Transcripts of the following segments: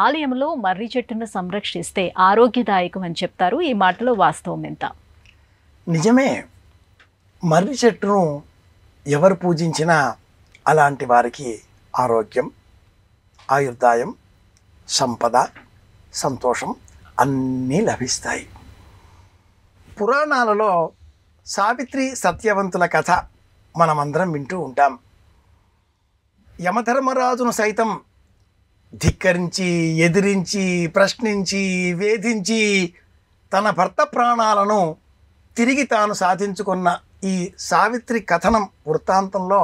ఆలయంలో మర్రి చెట్టును సంరక్షిస్తే ఆరోగ్యదాయకం అని చెప్తారు. ఈ మాటలో వాస్తవం ఎంత? నిజమే. మర్రి చెట్టును ఎవరు పూజించినా అలాంటి వారికి ఆరోగ్యం, ఆయుర్దాయం, సంపద, సంతోషం అన్నీ లభిస్తాయి. పురాణాలలో సావిత్రి సత్యవంతుల కథ మనమందరం వింటూ ఉంటాం. యమధర్మరాజును సైతం ధిక్కరించి, ఎదిరించి, ప్రశ్నించి, వేధించి తన భర్త ప్రాణాలను తిరిగి తాను సాధించుకున్న ఈ సావిత్రి కథనం వృత్తాంతంలో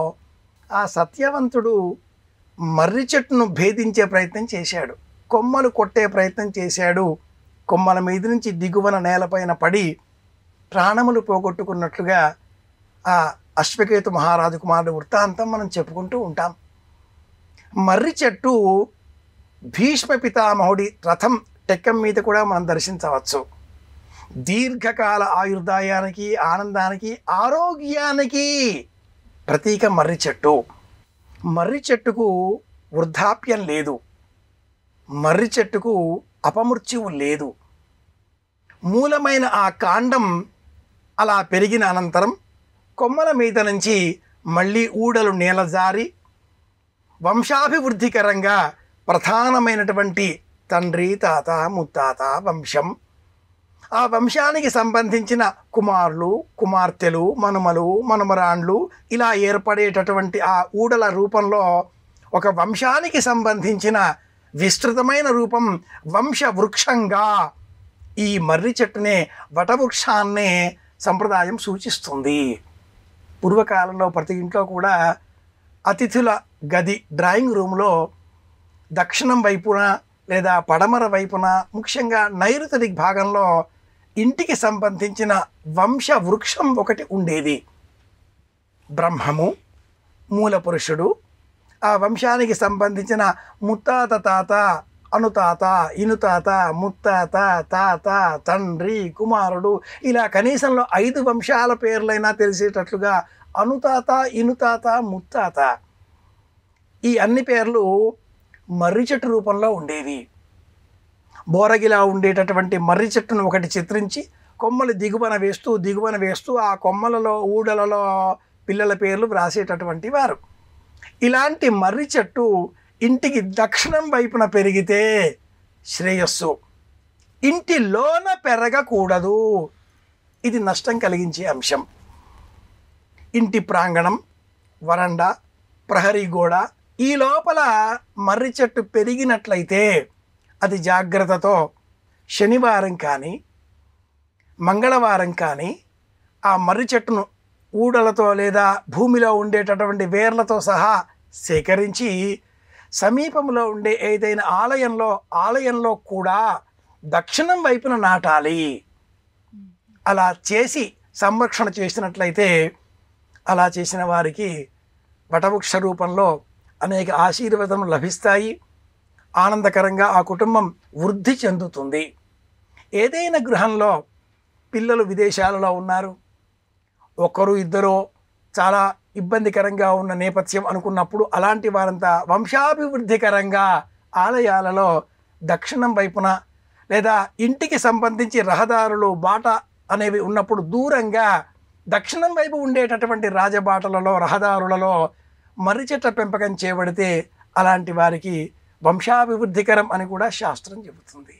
ఆ సత్యవంతుడు మర్రి చెట్టును భేదించే ప్రయత్నం చేశాడు, కొమ్మలు కొట్టే ప్రయత్నం చేశాడు. కొమ్మల మీద నుంచి దిగువన నేలపైన పడి ప్రాణములు పోగొట్టుకున్నట్లుగా ఆ అశ్వకేతు మహారాజు కుమారుడు వృత్తాంతం మనం చెప్పుకుంటూ ఉంటాం. మర్రి చెట్టు భీష్మ పితామహుడి రథం టెక్కం మీద కూడా మనం దర్శించవచ్చు. దీర్ఘకాల ఆయుర్దాయానికి, ఆనందానికి, ఆరోగ్యానికి ప్రతీక మర్రి చెట్టు. మర్రి చెట్టుకు వృద్ధాప్యం లేదు, మర్రి చెట్టుకు అపమృత్యువు లేదు. మూలమైన ఆ కాండం అలా పెరిగిన అనంతరం కొమ్మల మీద నుంచి మళ్ళీ ఊడలు నేలజారి వంశాభివృద్ధికరంగా ప్రధానమైనటువంటి తండ్రి, తాత, ముత్తాత వంశం, ఆ వంశానికి సంబంధించిన కుమారులు, కుమార్తెలు, మనుమలు, మనుమరాండ్లు ఇలా ఏర్పడేటటువంటి ఆ ఊడల రూపంలో ఒక వంశానికి సంబంధించిన విస్తృతమైన రూపం వంశవృక్షంగా ఈ మర్రి చెట్టునే, వటవృక్షాన్నే సంప్రదాయం సూచిస్తుంది. పూర్వకాలంలో ప్రతి ఇంట్లో కూడా అతిథుల గది డ్రాయింగ్ రూమ్లో దక్షిణం వైపున లేదా పడమర వైపున, ముఖ్యంగా నైరుతి దిగ్భాగంలో ఇంటికి సంబంధించిన వంశ వృక్షం ఒకటి ఉండేది. బ్రహ్మము, మూల పురుషుడు, ఆ వంశానికి సంబంధించిన ముత్తాత, తాత, అనుతాత, ఇనుతాత, ముత్తాత, తాత, తండ్రి, కుమారుడు, ఇలా కనీసంలో 5 వంశాల పేర్లైనా తెలిసేటట్లుగా అనుతాత, ఇనుతాత, ముత్తాత, ఈ అన్ని పేర్లు మర్రి చెట్టు రూపంలో ఉండేవి. బోరగిలా ఉండేటటువంటి మర్రి చెట్టును ఒకటి చిత్రించి కొమ్మలు దిగువన వేస్తూ ఆ కొమ్మలలో, ఊడలలో పిల్లల పేర్లు వ్రాసేటటువంటి వారు. ఇలాంటి మర్రి చెట్టు ఇంటికి దక్షిణం వైపున పెరిగితే శ్రేయస్సు, ఇంటిలోన పెరగకూడదు, ఇది నష్టం కలిగించే అంశం. ఇంటి ప్రాంగణం, వరండా, ప్రహరీ గోడ ఈ లోపల మర్రి చెట్టు పెరిగినట్లయితే అది జాగ్రత్తతో శనివారం కానీ మంగళవారం కానీ ఆ మర్రి చెట్టును ఊడలతో లేదా భూమిలో ఉండేటటువంటి వేర్లతో సహా సేకరించి సమీపంలో ఉండే ఏదైనా ఆలయంలో కూడా దక్షిణం వైపున నాటాలి. అలా చేసి సంరక్షణ చేసినట్లయితే అలా చేసిన వారికి వటవృక్ష రూపంలో అనేక ఆశీర్వాదములు లభిస్తాయి. ఆనందకరంగా ఆ కుటుంబం వృద్ధి చెందుతుంది. ఏదైనా గృహంలో పిల్లలు విదేశాలలో ఉన్నారు, ఒకరు ఇద్దరు చాలా ఇబ్బందికరంగా ఉన్న నేపథ్యం అనుకున్నప్పుడు అలాంటి వారంతా వంశాభివృద్ధికరంగా ఆలయాలలో దక్షిణం వైపున లేదా ఇంటికి సంబంధించి రహదారులు, బాట అనేవి ఉన్నప్పుడు దూరంగా దక్షిణం వైపు ఉండేటటువంటి రాజబాటలలో, రహదారులలో మర్రి చెట్ల పెంపకం చేయబడితే అలాంటి వారికి వంశాభివృద్ధికరం అని కూడా శాస్త్రం చెబుతుంది.